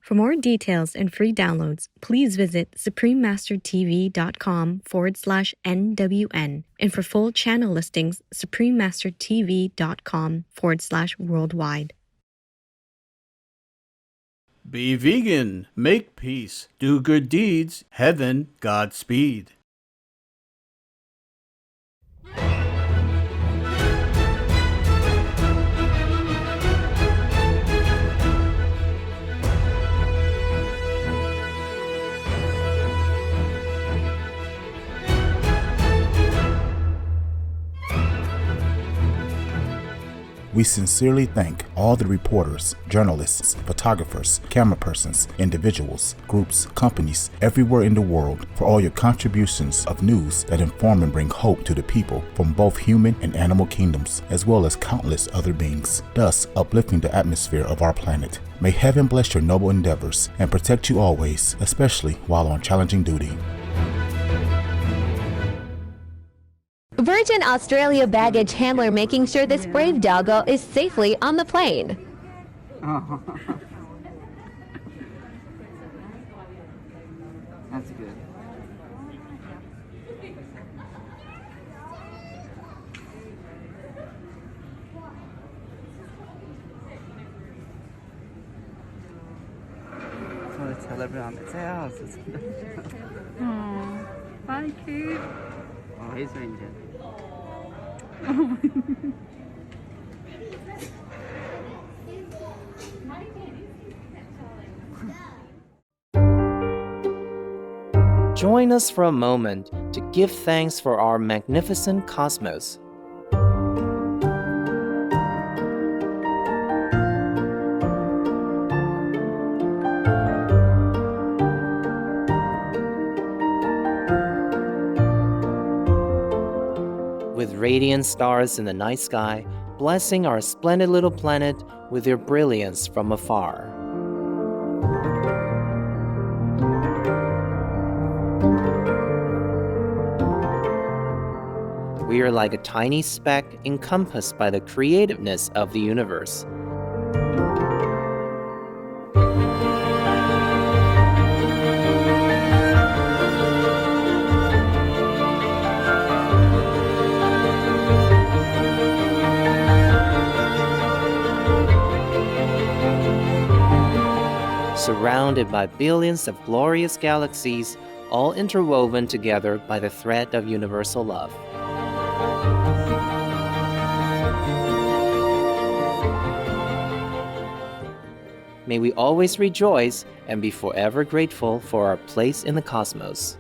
For more details and free downloads, please visit suprememastertv.com/NWN. And for full channel listings, suprememastertv.com/worldwide. Be vegan, make peace, do good deeds, heaven, Godspeed. We sincerely thank all the reporters, journalists, photographers, camera persons, individuals, groups, companies everywhere in the world for all your contributions of news that inform and bring hope to the people from both human and animal kingdoms, as well as countless other beings, thus uplifting the atmosphere of our planet. May heaven bless your noble endeavors and protect you always, especially while on challenging duty. Virgin Australia baggage handler making sure this brave doggo is safely on the plane. Oh. That's good. So tell everyone it's ours. Oh, bye, cute. Oh, he's Ranger. Join us for a moment to give thanks for our magnificent cosmos. With radiant stars in the night sky, blessing our splendid little planet with their brilliance from afar. We are like a tiny speck encompassed by the creativeness of the universe. Surrounded by billions of glorious galaxies, all interwoven together by the thread of universal love. May we always rejoice and be forever grateful for our place in the cosmos.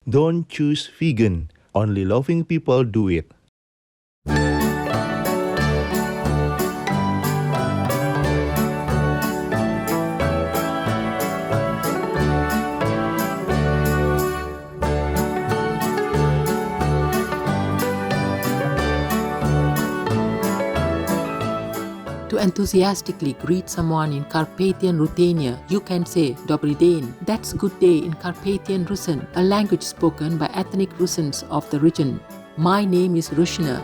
Don't choose vegan. Only loving people do it. To enthusiastically greet someone in Carpathian Ruthenia, you can say Dobry den. That's good day in Carpathian Russian, a language spoken by ethnic Russians of the region. My name is Rushna.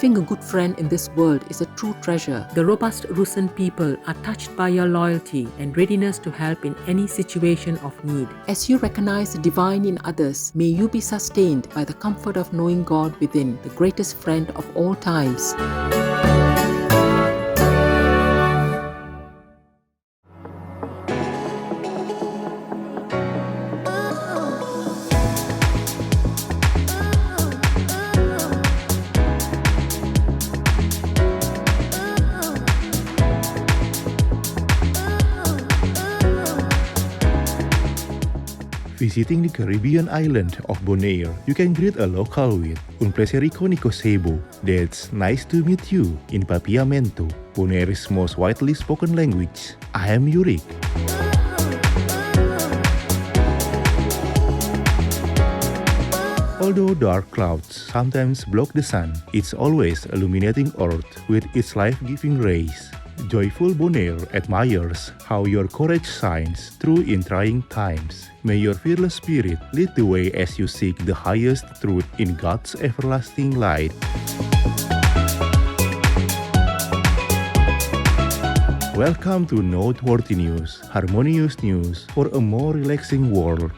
Having a good friend in this world is a true treasure. The robust Russian people are touched by your loyalty and readiness to help in any situation of need. As you recognize the divine in others, may you be sustained by the comfort of knowing God within, the greatest friend of all times. Visiting the Caribbean island of Bonaire, you can greet a local with Un placer iconico sebo. That's nice to meet you in Papiamento, Bonaire's most widely spoken language. I am Yurik. Although dark clouds sometimes block the sun, it's always illuminating Earth with its life-giving rays. Joyful Bonaire admires how your courage shines through in trying times. May your fearless spirit lead the way as you seek the highest truth in God's everlasting light. Welcome to Noteworthy News, harmonious news for a more relaxing world.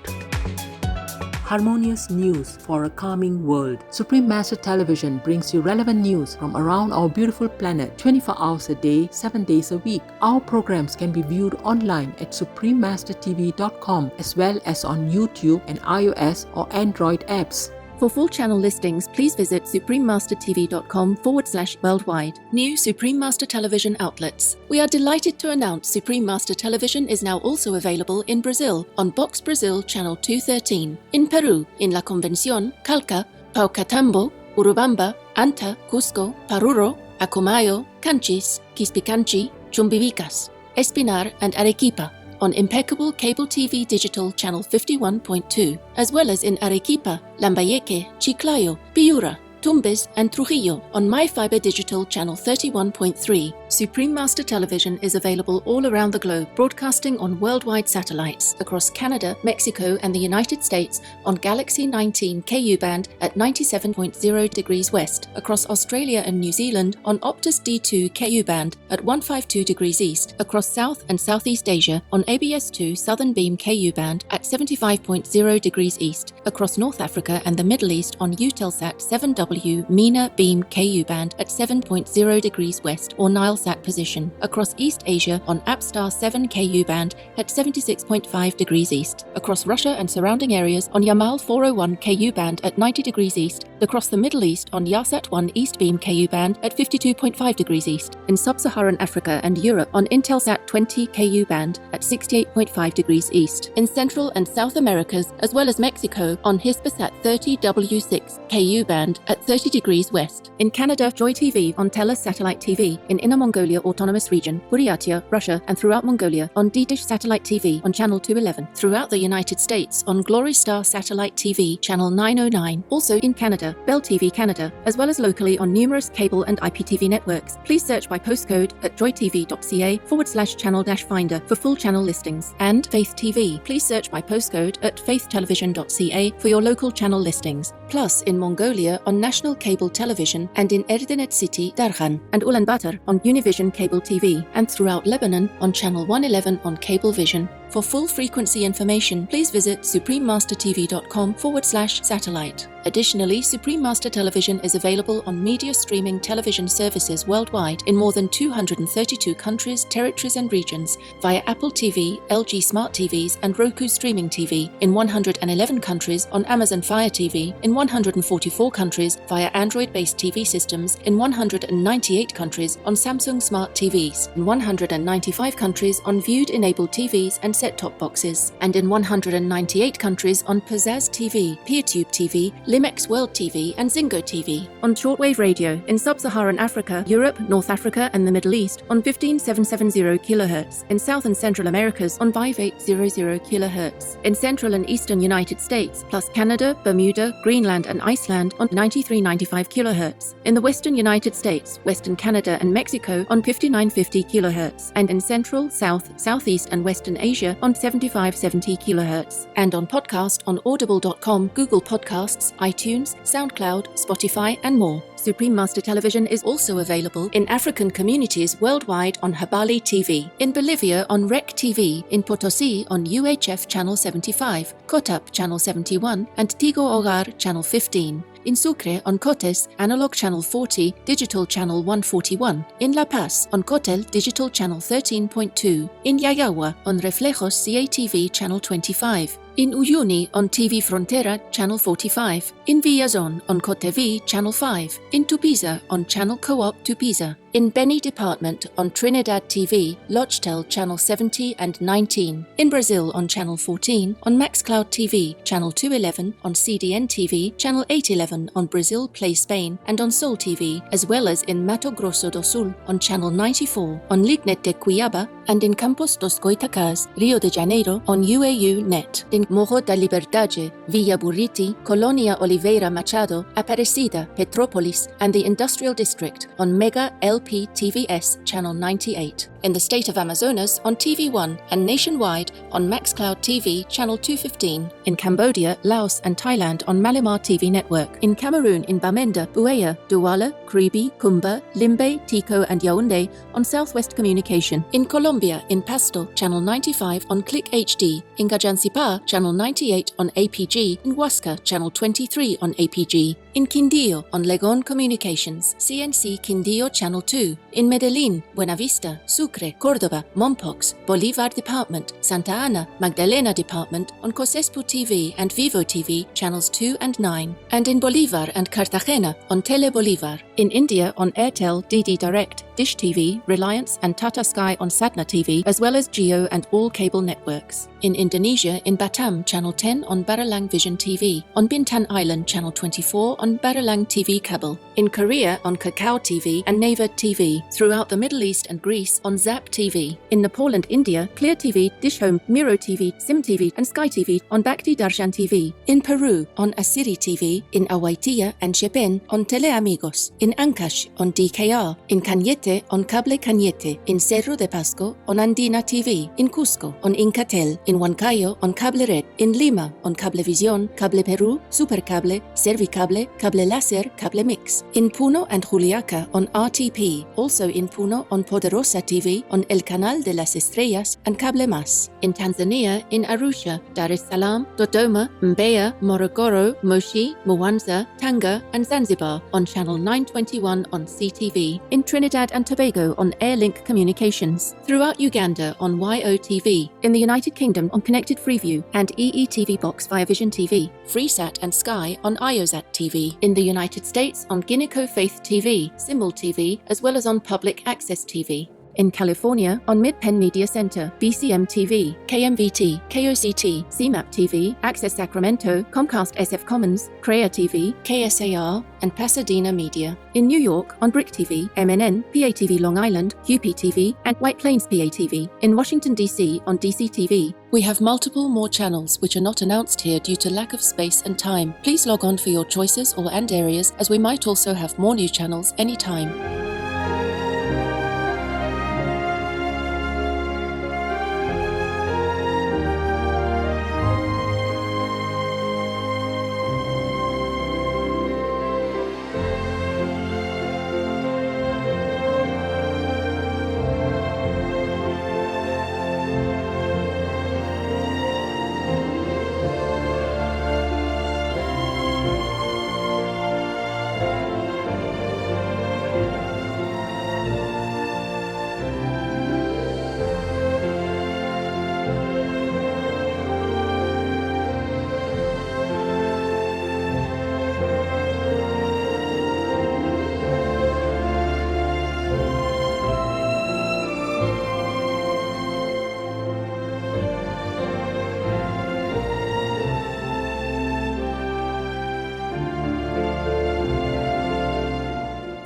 Harmonious news for a calming world. Supreme Master Television brings you relevant news from around our beautiful planet 24 hours a day, 7 days a week. Our programs can be viewed online at suprememastertv.com as well as on YouTube and iOS or Android apps. For full channel listings, please visit suprememastertv.com/worldwide. New Supreme Master Television outlets. We are delighted to announce Supreme Master Television is now also available in Brazil on Box Brazil Channel 213, in Peru, in La Convención, Calca, Paucatambo, Urubamba, Anta, Cusco, Paruro, Acomayo, Canchis, Quispicanchi, Chumbivicas, Espinar and Arequipa, on impeccable cable TV digital channel 51.2, as well as in Arequipa, Lambayeque, Chiclayo, Piura, Tumbes and Trujillo on MyFiber Digital channel 31.3. Supreme Master Television is available all around the globe, broadcasting on worldwide satellites across Canada, Mexico and the United States on Galaxy 19 KU band at 97.0 degrees west, across Australia and New Zealand on Optus D2 KU band at 152 degrees east, across South and Southeast Asia on ABS2 Southern Beam KU band at 75.0 degrees east, across North Africa and the Middle East on Eutelsat 7W MENA Beam KU band at 7.0 degrees west or Nilesat position, across East Asia on APSTAR 7 KU band at 76.5 degrees east, across Russia and surrounding areas on Yamal 401 KU band at 90 degrees east, across the Middle East on Yasat 1 East Beam KU band at 52.5 degrees east, in Sub-Saharan Africa and Europe on Intelsat 20 KU band at 68.5 degrees east, in Central and South Americas as well as Mexico on Hispasat 30 W6 KU band at 30 degrees west, in Canada Joy TV on Telus Satellite TV, in Inner Mongolia Autonomous Region, Buryatia, Russia and throughout Mongolia on D-Dish Satellite TV on channel 211, throughout the United States on Glory Star Satellite TV channel 909, also in Canada, Bell TV Canada, as well as locally on numerous cable and IPTV networks. Please search by postcode at joytv.ca/channel-finder for full channel listings, and Faith TV. Please search by postcode at faithtelevision.ca for your local channel listings. Plus in Mongolia on National Cable Television and in Erdenet City, Darkhan, and Ulaanbaatar on Univision Cable TV, and throughout Lebanon on Channel 111 on Cablevision. For full frequency information, please visit suprememastertv.com/satellite. Additionally, Supreme Master Television is available on media streaming television services worldwide in more than 232 countries, territories and regions via Apple TV, LG Smart TVs and Roku Streaming TV, in 111 countries on Amazon Fire TV, in 144 countries via Android-based TV systems, in 198 countries on Samsung Smart TVs, in 195 countries on Viewed-enabled TVs and set-top boxes, and in 198 countries on Pizzazz TV, PeerTube TV, Limex World TV and Zingo TV, on shortwave radio in Sub-Saharan Africa, Europe, North Africa and the Middle East on 15770 kHz, in South and Central Americas on 5800 kHz, in Central and Eastern United States, plus Canada, Bermuda, Greenland and Iceland on 9395 kHz, in the Western United States, Western Canada and Mexico on 5950 kHz, and in Central, South, Southeast and Western Asia on 7570 kHz, and on podcast on audible.com, Google Podcasts, iTunes, SoundCloud, Spotify and more. Supreme Master Television is also available in African communities worldwide on Habali TV, in Bolivia on REC TV, in Potosi on UHF Channel 75, Kotap Channel 71 and Tigo Hogar Channel 15. In Sucre on Cotes, Analog Channel 40, Digital Channel 141. In La Paz on Cotel, Digital Channel 13.2. In Yayawa on Reflejos CATV Channel 25. In Uyuni on TV Frontera Channel 45. In Villazon on Cotevi Channel 5. In Tupiza on Channel Co-op Tupiza. In Beni Department on Trinidad TV, Lochtel Channel 70 and 19. In Brazil on Channel 14, on Maxcloud TV, Channel 211, on CDN TV, Channel 811 on Brazil Play Spain, and on Sol TV, as well as in Mato Grosso do Sul on Channel 94, on Lignet de Cuiaba, and in Campos dos Goitacás, Rio de Janeiro on UAU Net. In in Morro da Liberdade, Villa Buriti, Colonia Oliveira Machado, Aparecida, Petrópolis, and the Industrial District on Mega LP TVS Channel 98. In the state of Amazonas on TV1 and nationwide on Maxcloud TV Channel 215. In Cambodia, Laos and Thailand on Malimar TV Network. In Cameroon in Bamenda, Buea, Douala, Kribi, Kumba, Limbe, Tico and Yaoundé on Southwest Communication. In Colombia in Pasto Channel 95 on Click HD. In Gajancipa Channel 98 on APG. In Huasca Channel 23 on APG. In Quindío on Legon Communications, CNC Quindío Channel 2. In Medellín, Buenavista, Sucre, Córdoba, Mompox, Bolívar Department, Santa Ana, Magdalena Department on Cosespu TV and Vivo TV Channels 2 and 9. And in Bolívar and Cartagena on Tele Bolívar. In India on Airtel, DD Direct, Dish TV, Reliance and Tata Sky on Satna TV, as well as Geo and all cable networks. In Indonesia in Batam Channel 10 on Baralang Vision TV. On Bintan Island Channel 24 on Baralang TV Cable. In Korea on Kakao TV and Naver TV. Throughout the Middle East and Greece on Zap TV. In Nepal and India, Clear TV, Dish Home, Miro TV, Sim TV and Sky TV on Bhakti Darshan TV. In Peru on Asiri TV. In Awaitia and Chepén on Teleamigos. In Ancash on DKR. In Cañete on Cable Cañete. In Cerro de Pasco on Andina TV. In Cusco on Incatel. In Huancayo on Cable Red. In Lima on Cablevisión, Cable Perú, Supercable, Servicable, Cable Láser, Cable Mix. In Puno and Juliaca on RTP. Also in Puno on Poderosa TV, on El Canal de las Estrellas and Cable Mas. In Tanzania, in Arusha, Dar es Salaam, Dodoma, Mbeya, Morogoro, Moshi, Mwanza, Tanga and Zanzibar on Channel 921 on CTV. In Trinidad and Tobago on Airlink Communications. Throughout Uganda on YOTV. In the United Kingdom on Connected Freeview and EETV Box via Vision TV. Freesat and Sky on IOSat TV. In the United States on Guineco Faith TV, Symbol TV, as well as on Public Access TV. In California on Mid-Penn Media Center, BCM TV, KMVT, KOCT, CMAP TV, Access Sacramento, Comcast SF Commons, CREA TV, KSAR, and Pasadena Media. In New York on Brick TV, MNN, PATV Long Island, QP TV, and White Plains PATV. In Washington, D.C. on DC TV. We have multiple more channels which are not announced here due to lack of space and time. Please log on for your choices and areas, as we might also have more new channels anytime.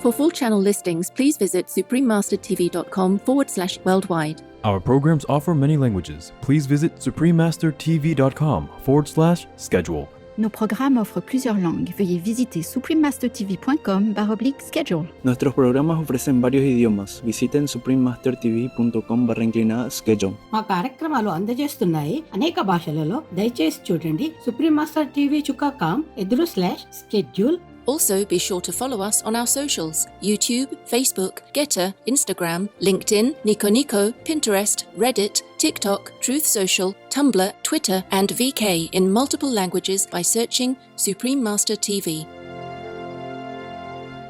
For full channel listings, please visit suprememastertv.com/worldwide. Our programs offer many languages. Please visit suprememastertv.com/schedule. Nos programmes offrent plusieurs langues. Veuillez visiter suprememastertv.com/schedule. Nuestros programas ofrecen varios idiomas. Visiten suprememastertv.com/schedule. మా కార్యక్రమాలు అందజేస్తున్నాయి అనేక భాషలలో. దయచేసి చూడండి suprememastertv.com/schedule. Also, be sure to follow us on our socials: YouTube, Facebook, Getter, Instagram, LinkedIn, Nico Nico, Pinterest, Reddit, TikTok, Truth Social, Tumblr, Twitter, and VK in multiple languages by searching Supreme Master TV.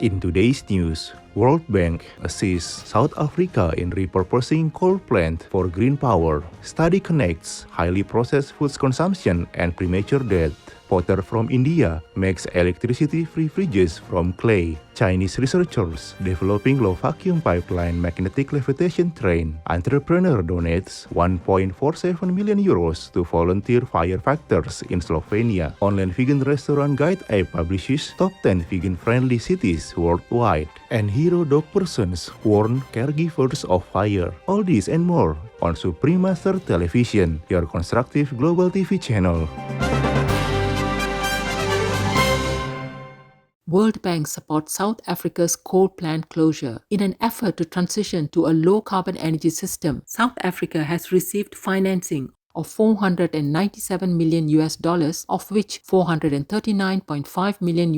In today's news, World Bank assists South Africa in repurposing coal plant for green power. Study connects highly processed foods consumption and premature death. Potter from India makes electricity-free fridges from clay. Chinese researchers developing low vacuum pipeline magnetic levitation train. Entrepreneur donates 1.47 million euros to volunteer firefighters in Slovenia. Online vegan restaurant guide app publishes top 10 vegan-friendly cities worldwide. And hero dog persons warn caregivers of fire. All this and more on Supreme Master Television, your constructive global TV channel. World Bank supports South Africa's coal plant closure. In an effort to transition to a low-carbon energy system, South Africa has received financing of $497 million, of which $439.5 million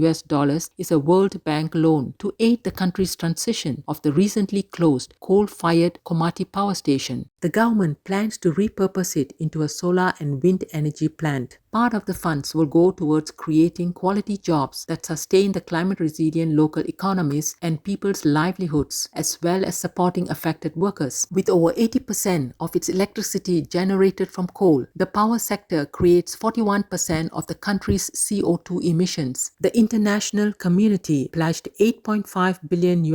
is a World Bank loan to aid the country's transition of the recently closed coal-fired Komati power station. The government plans to repurpose it into a solar and wind energy plant. Part of the funds will go towards creating quality jobs that sustain the climate-resilient local economies and people's livelihoods, as well as supporting affected workers. With over 80% of its electricity generated from coal, the power sector creates 41% of the country's CO2 emissions. The international community pledged $8.5 billion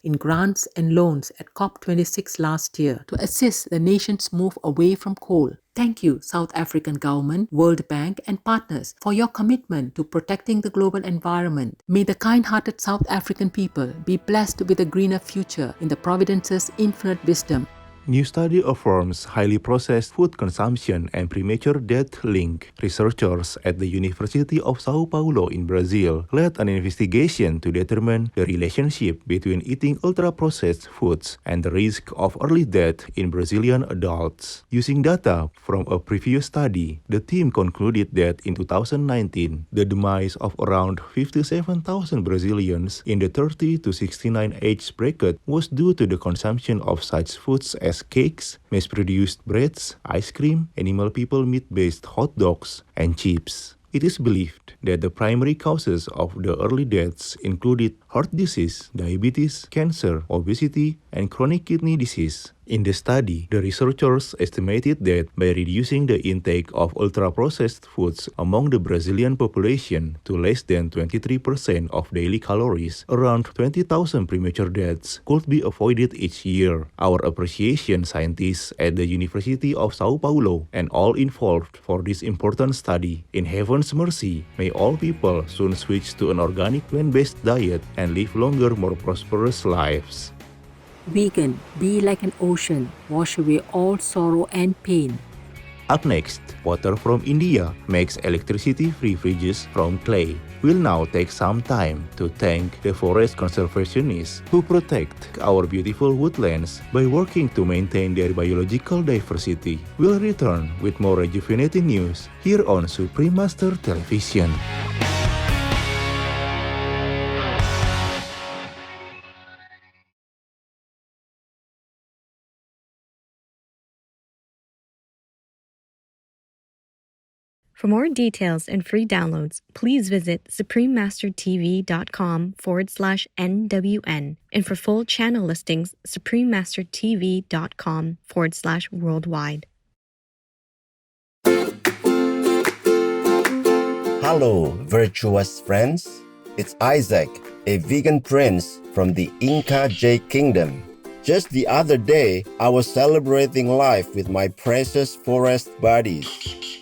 in grants and loans at COP26 last year to assist the nation's move away from coal. Thank you, South African government, World Bank, and partners for your commitment to protecting the global environment. May the kind-hearted South African people be blessed with a greener future in the Providence's infinite wisdom. New study affirms highly processed food consumption and premature death link. Researchers at the University of Sao Paulo in Brazil led an investigation to determine the relationship between eating ultra-processed foods and the risk of early death in Brazilian adults. Using data from a previous study, the team concluded that in 2019, the demise of around 57,000 Brazilians in the 30 to 69 age bracket was due to the consumption of such foods as cakes, mass-produced breads, ice cream, animal people meat-based hot dogs, and chips. It is believed that the primary causes of the early deaths included heart disease, diabetes, cancer, obesity, and chronic kidney disease. In the study, the researchers estimated that by reducing the intake of ultra-processed foods among the Brazilian population to less than 23% of daily calories, around 20,000 premature deaths could be avoided each year. Our appreciation scientists at the University of Sao Paulo and all involved for this important study. In heaven's mercy, may all people soon switch to an organic plant-based diet and live longer, more prosperous lives. Vegan, be like an ocean, wash away all sorrow and pain. Up next, Potter from India makes electricity-free fridges from clay. We'll now take some time to thank the forest conservationists who protect our beautiful woodlands by working to maintain their biological diversity. We'll return with more rejuvenating news here on Supreme Master Television. For more details and free downloads, please visit suprememastertv.com/NWN. And for full channel listings, suprememastertv.com/worldwide. Hello, virtuous friends. It's Isaac, a vegan prince from the Inca J Kingdom. Just the other day, I was celebrating life with my precious forest buddies.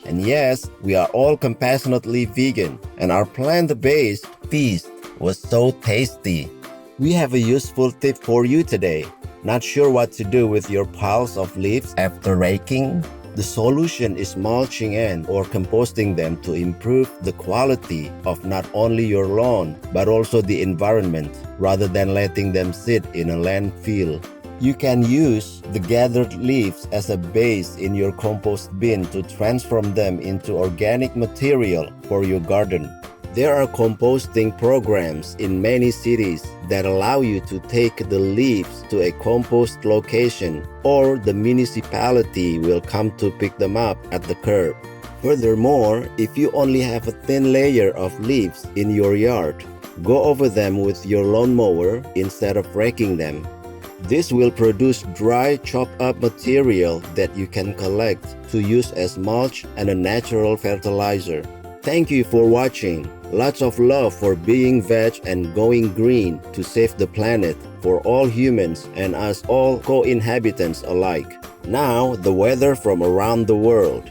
And yes, we are all compassionately vegan, and our plant-based feast was so tasty. We have a useful tip for you today. Not sure what to do with your piles of leaves after raking? The solution is mulching in or composting them to improve the quality of not only your lawn, but also the environment, rather than letting them sit in a landfill. You can use the gathered leaves as a base in your compost bin to transform them into organic material for your garden. There are composting programs in many cities that allow you to take the leaves to a compost location, or the municipality will come to pick them up at the curb. Furthermore, if you only have a thin layer of leaves in your yard, go over them with your lawnmower instead of raking them. This will produce dry, chopped-up material that you can collect to use as mulch and a natural fertilizer. Thank you for watching. Lots of love for being veg and going green to save the planet for all humans and us all co-inhabitants alike. Now, the weather from around the world.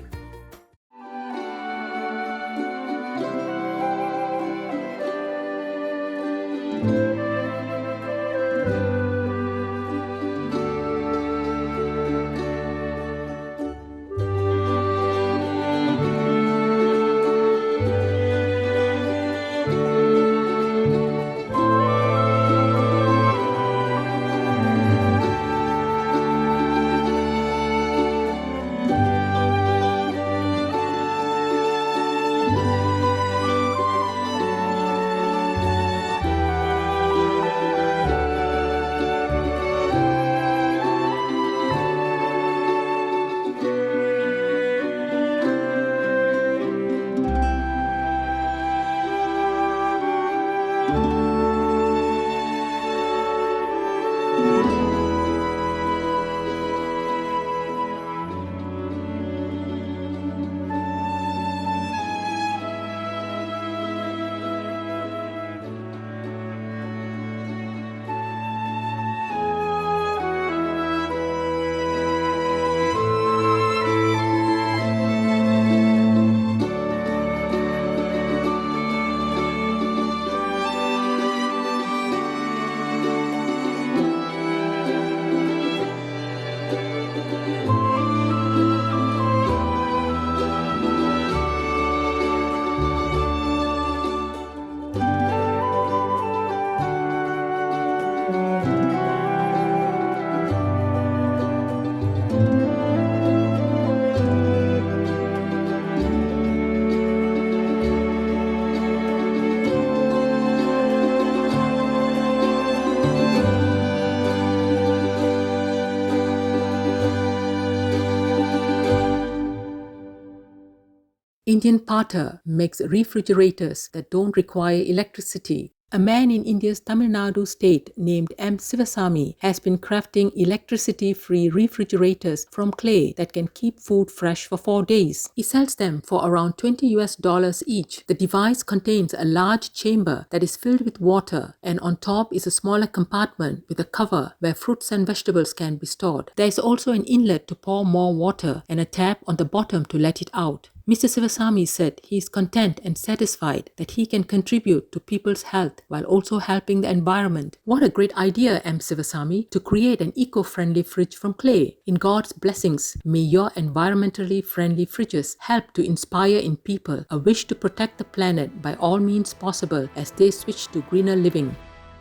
Indian potter makes refrigerators that don't require electricity. A man in India's Tamil Nadu state named M. Sivasamy has been crafting electricity-free refrigerators from clay that can keep food fresh for 4 days. He sells them for around $20 each. The device contains a large chamber that is filled with water, and on top is a smaller compartment with a cover where fruits and vegetables can be stored. There is also an inlet to pour more water and a tap on the bottom to let it out. Mr. Sivasamy said he is content and satisfied that he can contribute to people's health while also helping the environment. What a great idea, M. Sivasamy, to create an eco-friendly fridge from clay. In God's blessings, may your environmentally friendly fridges help to inspire in people a wish to protect the planet by all means possible as they switch to greener living.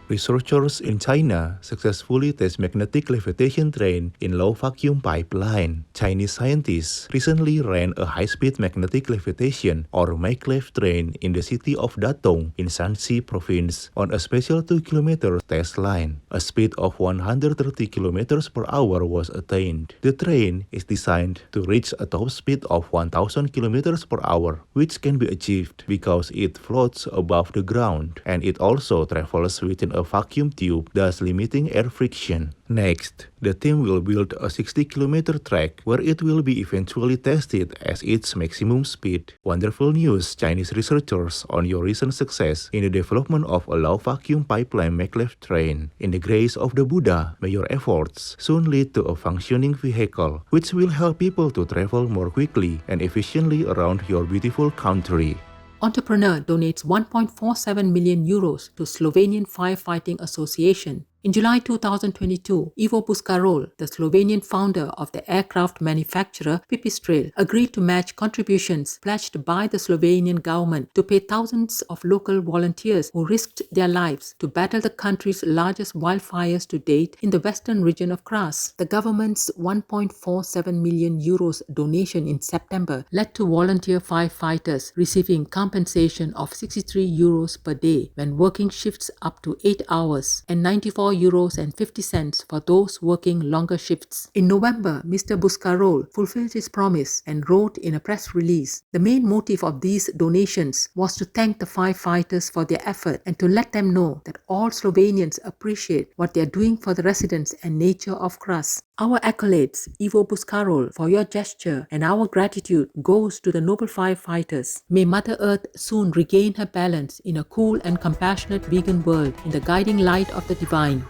Researchers in China successfully test magnetic levitation train in low vacuum pipeline. Chinese scientists recently ran a high-speed magnetic levitation or maglev train in the city of Datong in Shanxi province on a special 2-kilometer test line. A speed of 130 kilometers per hour was attained. The train is designed to reach a top speed of 1000 kilometers per hour, which can be achieved because it floats above the ground, and it also travels within a vacuum tube, thus limiting air friction. Next, the team will build a 60-kilometer track where it will be eventually tested at its maximum speed. Wonderful news, Chinese researchers, on your recent success in the development of a low vacuum pipeline maglev train. In the grace of the Buddha, may your efforts soon lead to a functioning vehicle which will help people to travel more quickly and efficiently around your beautiful country. Entrepreneur donates 1.47 million euros to Slovenian Firefighting Association. In July 2022, Ivo Buscarol, the Slovenian founder of the aircraft manufacturer Pipistrel, agreed to match contributions pledged by the Slovenian government to pay thousands of local volunteers who risked their lives to battle the country's largest wildfires to date in the western region of Kras. The government's 1.47 million euros donation in September led to volunteer firefighters receiving compensation of 63 euros per day when working shifts up to 8 hours and 94 €24.50 for those working longer shifts. In November, Mr. Buscarol fulfilled his promise and wrote in a press release, "The main motive of these donations was to thank the firefighters for their effort and to let them know that all Slovenians appreciate what they are doing for the residents and nature of Kras. Our accolades, Ivo Buscarol, for your gesture, and our gratitude goes to the noble firefighters. May Mother Earth soon regain her balance in a cool and compassionate vegan world in the guiding light of the divine."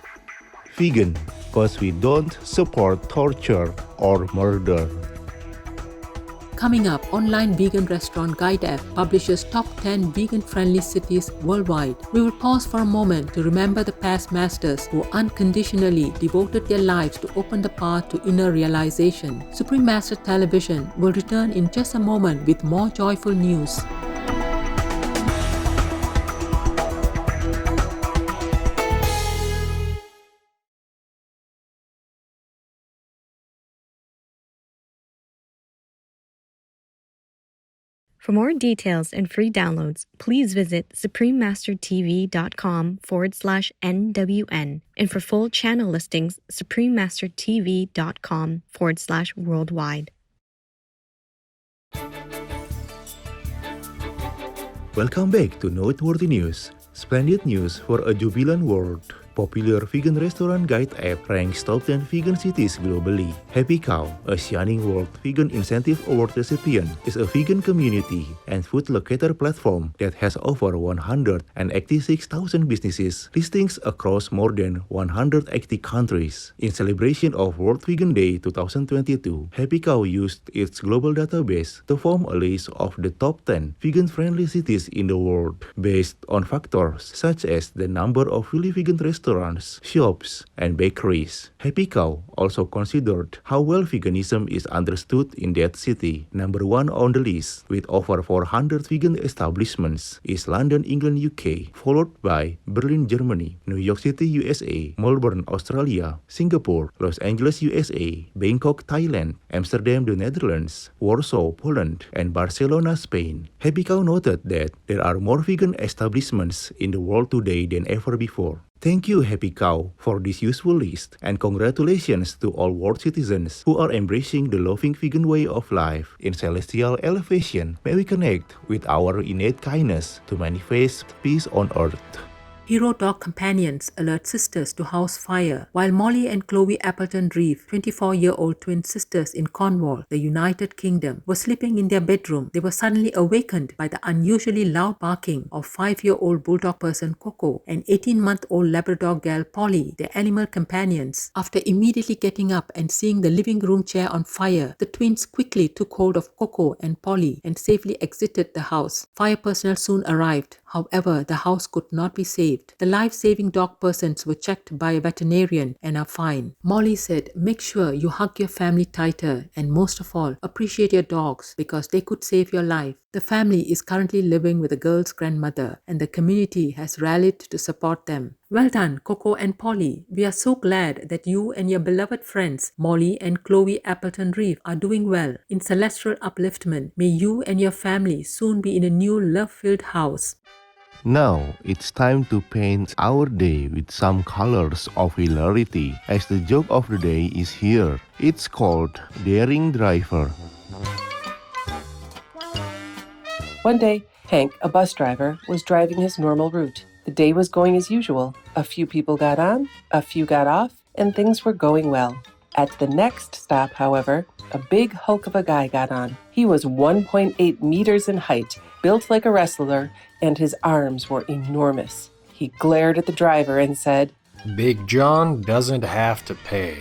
Vegan, cause we don't support torture or murder. Coming up, online vegan restaurant guide app publishes top 10 vegan-friendly cities worldwide. We will pause for a moment to remember the past masters who unconditionally devoted their lives to open the path to inner realization. Supreme Master Television will return in just a moment with more joyful news. For more details and free downloads, please visit suprememastertv.com/NWN. And for full channel listings, suprememastertv.com/worldwide. Welcome back to Noteworthy News. Splendid news for a jubilant world. Popular vegan restaurant guide app ranks top 10 vegan cities globally. Happy Cow, a Shining World Vegan Incentive Award recipient, is a vegan community and food locator platform that has over 186,000 businesses listings across more than 180 countries. In celebration of World Vegan Day 2022, Happy Cow used its global database to form a list of the top 10 vegan-friendly cities in the world, based on factors such as the number of fully vegan restaurants, shops, and bakeries. Happy Cow also considered how well veganism is understood in that city. Number 1 on the list, with over 400 vegan establishments, is London, England, UK, followed by Berlin, Germany, New York City, USA, Melbourne, Australia, Singapore, Los Angeles, USA, Bangkok, Thailand, Amsterdam, the Netherlands, Warsaw, Poland, and Barcelona, Spain. Happy Cow noted that there are more vegan establishments in the world today than ever before. Thank you, Happy Cow, for this useful list, and congratulations to all world citizens who are embracing the loving vegan way of life. In celestial elevation, may we connect with our innate kindness to manifest peace on earth. Hero dog companions alert sisters to house fire. While Molly and Chloe Appleton-Reeve, 24-year-old twin sisters in Cornwall, the United Kingdom, were sleeping in their bedroom, they were suddenly awakened by the unusually loud barking of 5-year-old bulldog person Coco and 18-month-old Labrador gal Polly, their animal companions. After immediately getting up and seeing the living room chair on fire, the twins quickly took hold of Coco and Polly and safely exited the house. Fire personnel soon arrived. However, the house could not be saved. The life-saving dog persons were checked by a veterinarian and are fine. Molly said, "Make sure you hug your family tighter and most of all, appreciate your dogs because they could save your life." The family is currently living with the girl's grandmother and the community has rallied to support them. Well done, Coco and Polly. We are so glad that you and your beloved friends, Molly and Chloe Appleton-Reeve, are doing well. In celestial upliftment, may you and your family soon be in a new love-filled house. Now, it's time to paint our day with some colors of hilarity, as the joke of the day is here. It's called Daring Driver. One day, Hank, a bus driver, was driving his normal route. The day was going as usual. A few people got on, a few got off, and things were going well. At the next stop, however, a big hulk of a guy got on. He was 1.8 meters in height, built like a wrestler, and his arms were enormous. He glared at the driver and said, "Big John doesn't have to pay."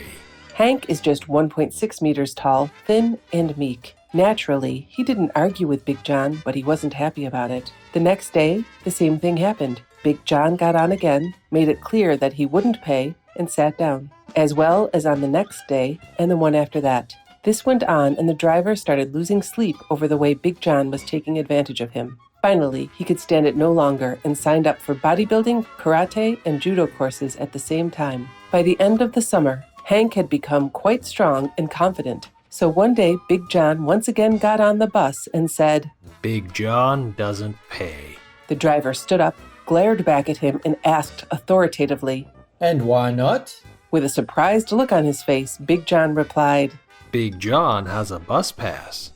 Hank is just 1.6 meters tall, thin, and meek. Naturally, he didn't argue with Big John, but he wasn't happy about it. The next day, the same thing happened. Big John got on again, made it clear that he wouldn't pay, and sat down, as well as on the next day and the one after that. This went on, and the driver started losing sleep over the way Big John was taking advantage of him. Finally, he could stand it no longer and signed up for bodybuilding, karate, and judo courses at the same time. By the end of the summer, Hank had become quite strong and confident. So one day, Big John once again got on the bus and said, "Big John doesn't pay." The driver stood up, glared back at him, and asked authoritatively, And why not? With a surprised look on his face, Big John replied, Big John has a bus pass.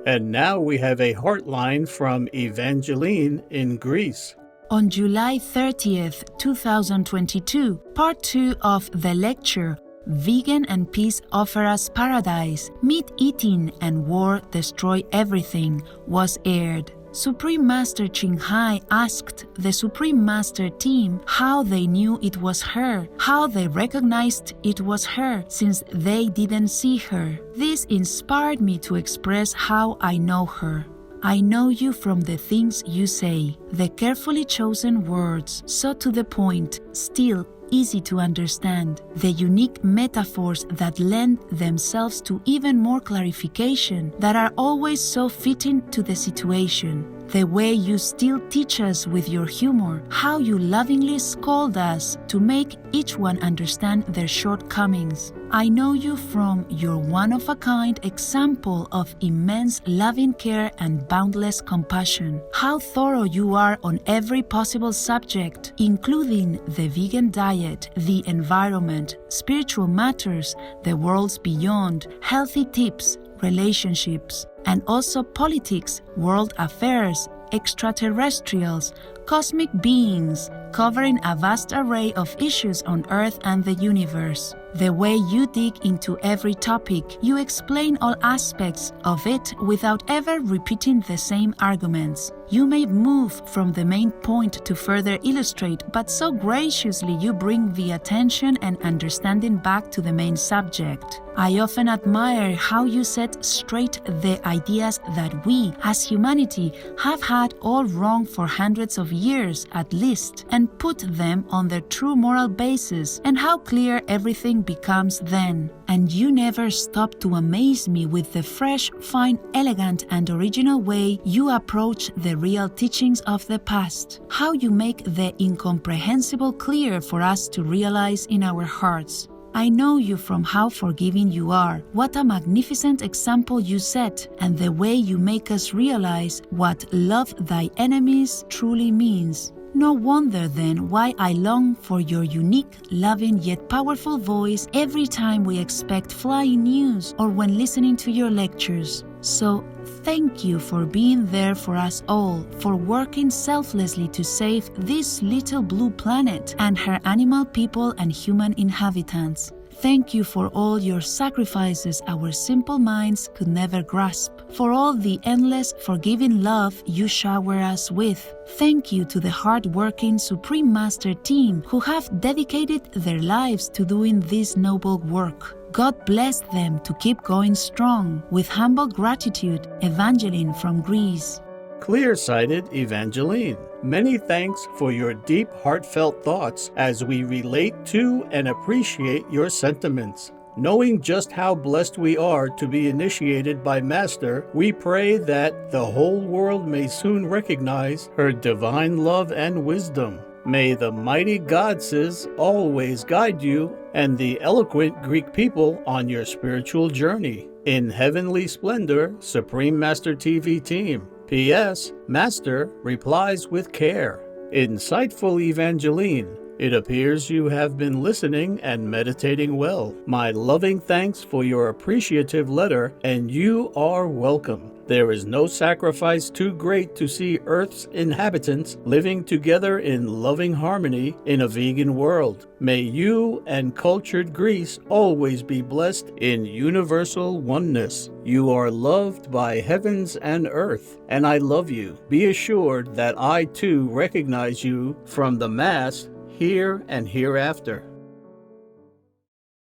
And now we have a heartline from Evangeline in Greece. On July 30th, 2022, part 2 of the lecture, Vegan and Peace Offer Us Paradise, Meat Eating and War Destroy Everything, was aired. Supreme Master Ching Hai asked the Supreme Master team how they knew it was her, how they recognized it was her since they didn't see her. This inspired me to express how I know her. I know you from the things you say, the carefully chosen words, so to the point, still easy to understand, the unique metaphors that lend themselves to even more clarification, that are always so fitting to the situation, the way you still teach us with your humor, how you lovingly scold us to make each one understand their shortcomings. I know you from your one-of-a-kind example of immense loving care and boundless compassion. How thorough you are on every possible subject, including the vegan diet, the environment, spiritual matters, the worlds beyond, healthy tips, relationships, and also politics, world affairs, extraterrestrials, cosmic beings, covering a vast array of issues on Earth and the universe. The way you dig into every topic, you explain all aspects of it without ever repeating the same arguments. You may move from the main point to further illustrate, but so graciously you bring the attention and understanding back to the main subject. I often admire how you set straight the ideas that we, as humanity, have had all wrong for hundreds of years at least, and put them on their true moral basis, and how clear everything becomes then. And you never stop to amaze me with the fresh, fine, elegant, and original way you approach the real teachings of the past. How you make the incomprehensible clear for us to realize in our hearts. I know you from how forgiving you are, what a magnificent example you set, and the way you make us realize what love thy enemies truly means. No wonder then why I long for your unique, loving yet powerful voice every time we expect flying news or when listening to your lectures. So, thank you for being there for us all, for working selflessly to save this little blue planet and her animal people and human inhabitants. Thank you for all your sacrifices our simple minds could never grasp, for all the endless, forgiving love you shower us with. Thank you to the hard-working Supreme Master team who have dedicated their lives to doing this noble work. God bless them to keep going strong. With humble gratitude, Evangeline from Greece. Clear-sighted Evangeline, many thanks for your deep, heartfelt thoughts as we relate to and appreciate your sentiments. Knowing just how blessed we are to be initiated by Master, we pray that the whole world may soon recognize her divine love and wisdom. May the mighty goddesses always guide you and the eloquent Greek people on your spiritual journey. In heavenly splendor, Supreme Master TV team. P.S. Master replies with care. Insightful Evangeline, it appears you have been listening and meditating well. My loving thanks for your appreciative letter, and you are welcome. There is no sacrifice too great to see Earth's inhabitants living together in loving harmony in a vegan world. May you and cultured Greece always be blessed in universal oneness. You are loved by heavens and earth, and I love you. Be assured that I too recognize you from the Mass here and hereafter.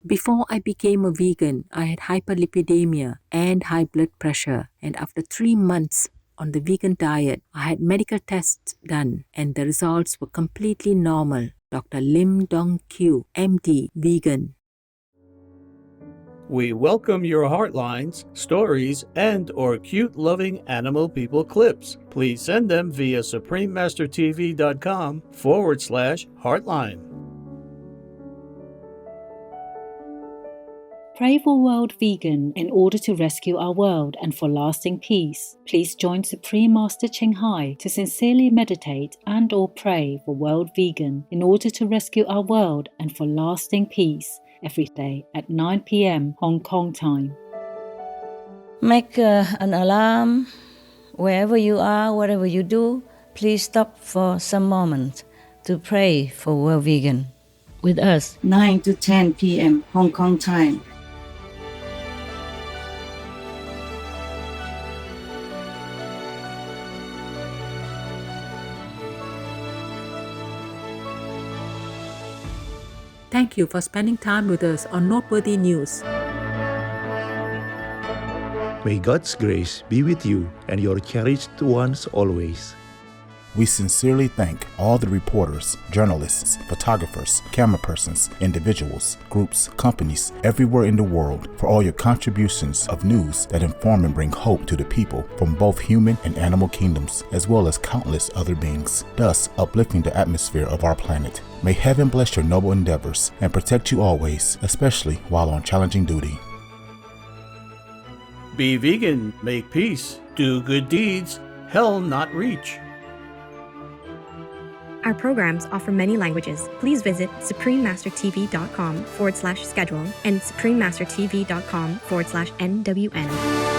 Before I became a vegan, I had hyperlipidemia and high blood pressure, and after 3 months on the vegan diet, I had medical tests done and the results were completely normal. Dr. Lim Dong Q, MD, vegan. We welcome your heartlines, stories, and or cute loving animal people clips. Please send them via suprememastertv.com/heartline. Pray for World Vegan in order to rescue our world and for lasting peace. Please join Supreme Master Ching Hai to sincerely meditate and or pray for World Vegan in order to rescue our world and for lasting peace every day at 9 p.m. Hong Kong time. Make an alarm. Wherever you are, whatever you do, please stop for some moments to pray for World Vegan with us. 9 to 10 p.m. Hong Kong time. Thank you for spending time with us on Noteworthy News. May God's grace be with you and your cherished ones always. We sincerely thank all the reporters, journalists, photographers, camera persons, individuals, groups, companies everywhere in the world for all your contributions of news that inform and bring hope to the people from both human and animal kingdoms, as well as countless other beings, thus uplifting the atmosphere of our planet. May heaven bless your noble endeavors and protect you always, especially while on challenging duty. Be vegan, make peace, do good deeds, hell not reach. Our programs offer many languages. Please visit suprememastertv.com/schedule and suprememastertv.com/NWN.